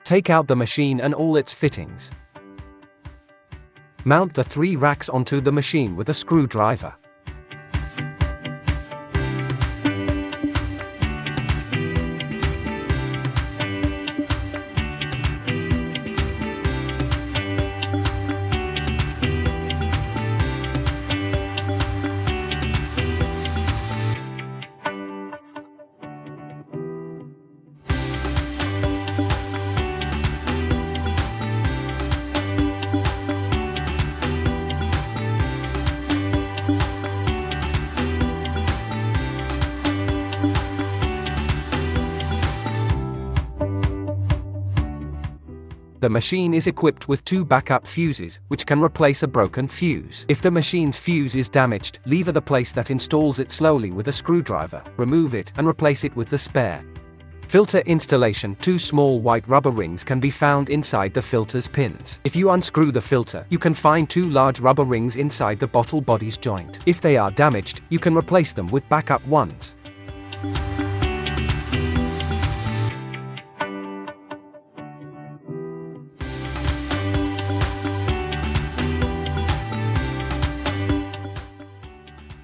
Take out the machine and all its fittings. Mount the 3 racks onto the machine with a screwdriver. The machine is equipped with 2 backup fuses, which can replace a broken fuse. If the machine's fuse is damaged, lever the place that installs it slowly with a screwdriver, remove it, and replace it with the spare. Filter installation. 2 small white rubber rings can be found inside the filter's pins. If you unscrew the filter, you can find 2 large rubber rings inside the bottle body's joint. If they are damaged, you can replace them with backup ones.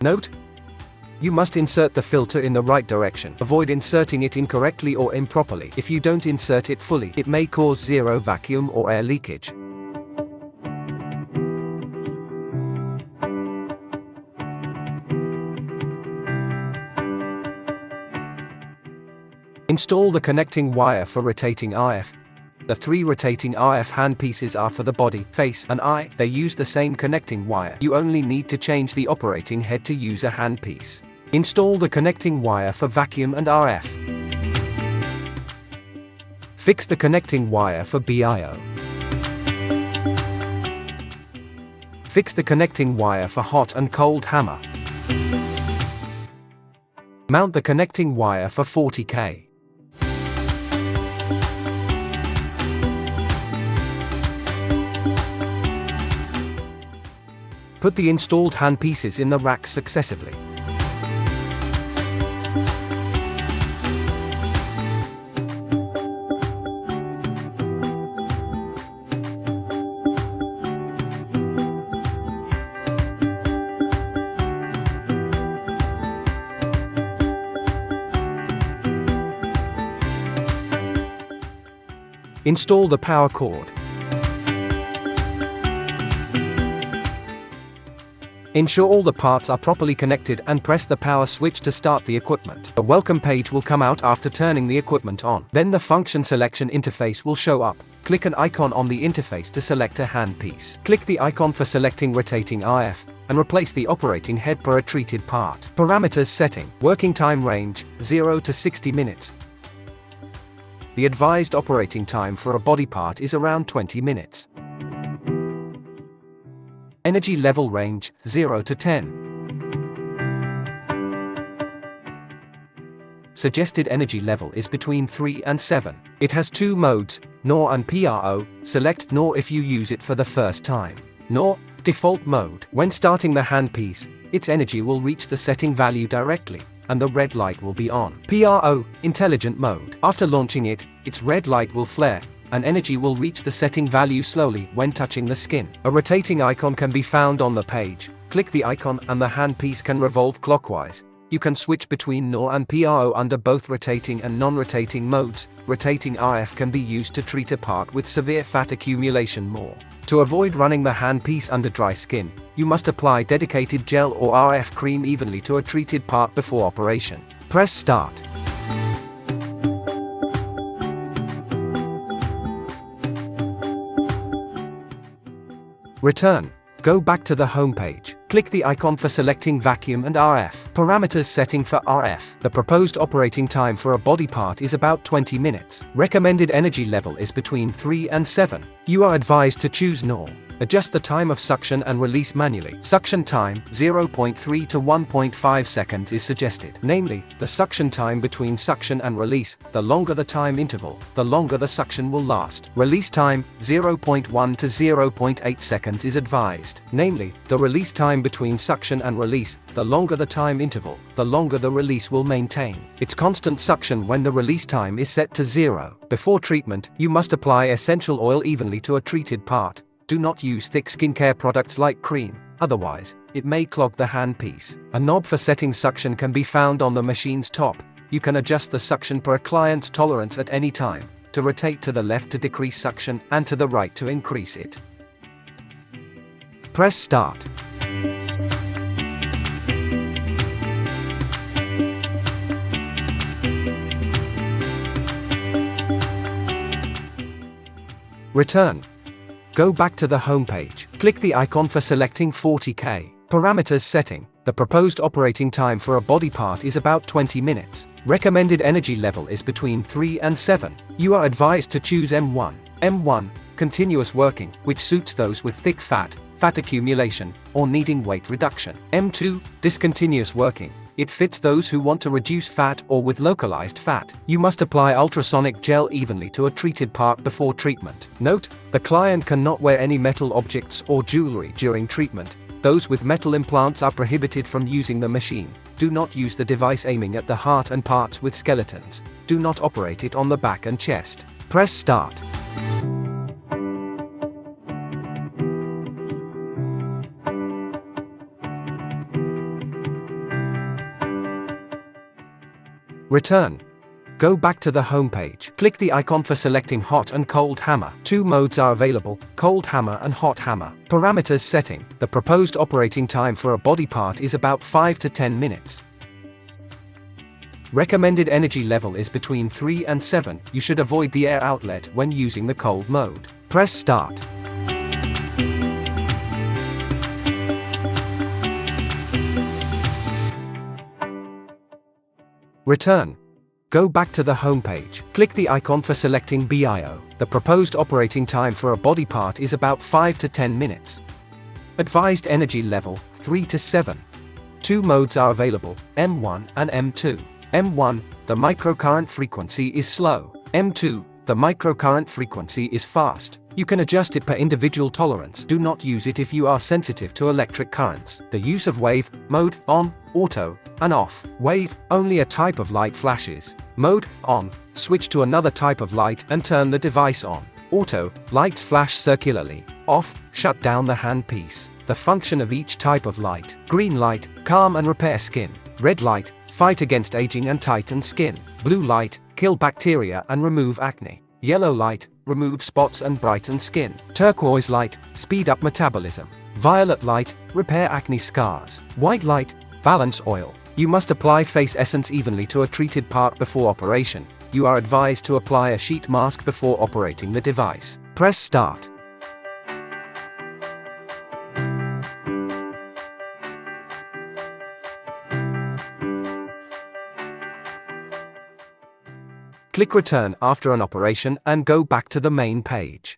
Note: you must insert the filter in the right direction. Avoid inserting it incorrectly or improperly. If you don't insert it fully, it may cause zero vacuum or air leakage. Install the connecting wire for rotating RF. The 3 rotating RF handpieces are for the body, face, and eye. They use the same connecting wire. You only need to change the operating head to use a handpiece. Install the connecting wire for vacuum and RF. Fix the connecting wire for BIO. Fix the connecting wire for hot and cold hammer. Mount the connecting wire for 40K. Put the installed handpieces in the racks successively. Install the power cord. Ensure all the parts are properly connected and press the power switch to start the equipment. A welcome page will come out after turning the equipment on. Then the function selection interface will show up. Click an icon on the interface to select a handpiece. Click the icon for selecting rotating RF and replace the operating head per a treated part. Parameters setting. Working time range 0 to 60 minutes. The advised operating time for a body part is around 20 minutes. Energy level range 0 to 10. Suggested energy level is between 3 and 7. It has 2 modes, NOR and PRO. Select NOR if you use it for the first time. NOR, default mode. When starting the handpiece, its energy will reach the setting value directly, and the red light will be on. PRO, intelligent mode. After launching it, its red light will flare, and energy will reach the setting value slowly when touching the skin. A rotating icon can be found on the page. Click the icon and the handpiece can revolve clockwise. You can switch between NOR and PRO under both rotating and non-rotating modes. Rotating RF can be used to treat a part with severe fat accumulation more. To avoid running the handpiece under dry skin, you must apply dedicated gel or RF cream evenly to a treated part before operation. Press start. Return. Go back to the home page. Click the icon for selecting vacuum and RF. Parameters setting for RF. The proposed operating time for a body part is about 20 minutes. Recommended energy level is between 3 and 7. You are advised to choose NOR. Adjust the time of suction and release manually. Suction time, 0.3 to 1.5 seconds is suggested. Namely, the suction time between suction and release, the longer the time interval, the longer the suction will last. Release time, 0.1 to 0.8 seconds is advised. Namely, the release time between suction and release, the longer the time interval, the longer the release will maintain its constant suction when the release time is set to 0. Before treatment, you must apply essential oil evenly to a treated part. Do not use thick skincare products like cream, otherwise, it may clog the handpiece. A knob for setting suction can be found on the machine's top. You can adjust the suction per client's tolerance at any time, to rotate to the left to decrease suction and to the right to increase it. Press start. Return. Go back to the home page. Click the icon for selecting 40K. Parameters setting. The proposed operating time for a body part is about 20 minutes. Recommended energy level is between 3 and 7. You are advised to choose M1. M1, continuous working, which suits those with thick fat accumulation, or needing weight reduction. M2, discontinuous working. It fits those who want to reduce fat or with localized fat. You must apply ultrasonic gel evenly to a treated part before treatment. Note, the client cannot wear any metal objects or jewelry during treatment. Those with metal implants are prohibited from using the machine. Do not use the device aiming at the heart and parts with skeletons. Do not operate it on the back and chest. Press start. Return. Go back to the home page. Click the icon for selecting hot and cold hammer. Two modes are available, cold hammer and hot hammer. Parameters setting. The proposed operating time for a body part is about 5 to 10 minutes. Recommended energy level is between 3 and 7. You should avoid the air outlet when using the cold mode. Press start. Return. Go back to the home page. Click the icon for selecting BIO. The proposed operating time for a body part is about 5 to 10 minutes. Advised energy level, 3 to 7. Two modes are available, M1 and M2. M1, the microcurrent frequency is slow. M2, the microcurrent frequency is fast. You can adjust it per individual tolerance. Do not use it if you are sensitive to electric currents. The use of wave, mode, on, auto, and off. Wave, only a type of light flashes. Mode, on, switch to another type of light and turn the device on. Auto, lights flash circularly. Off, shut down the handpiece. The function of each type of light. Green light, calm and repair skin. Red light, fight against aging and tighten skin. Blue light, kill bacteria and remove acne. Yellow light, remove spots and brighten skin. Turquoise light, speed up metabolism. Violet light, repair acne scars. White light, balance oil. You must apply face essence evenly to a treated part before operation. You are advised to apply a sheet mask before operating the device. Press start. Click return after an operation and go back to the main page.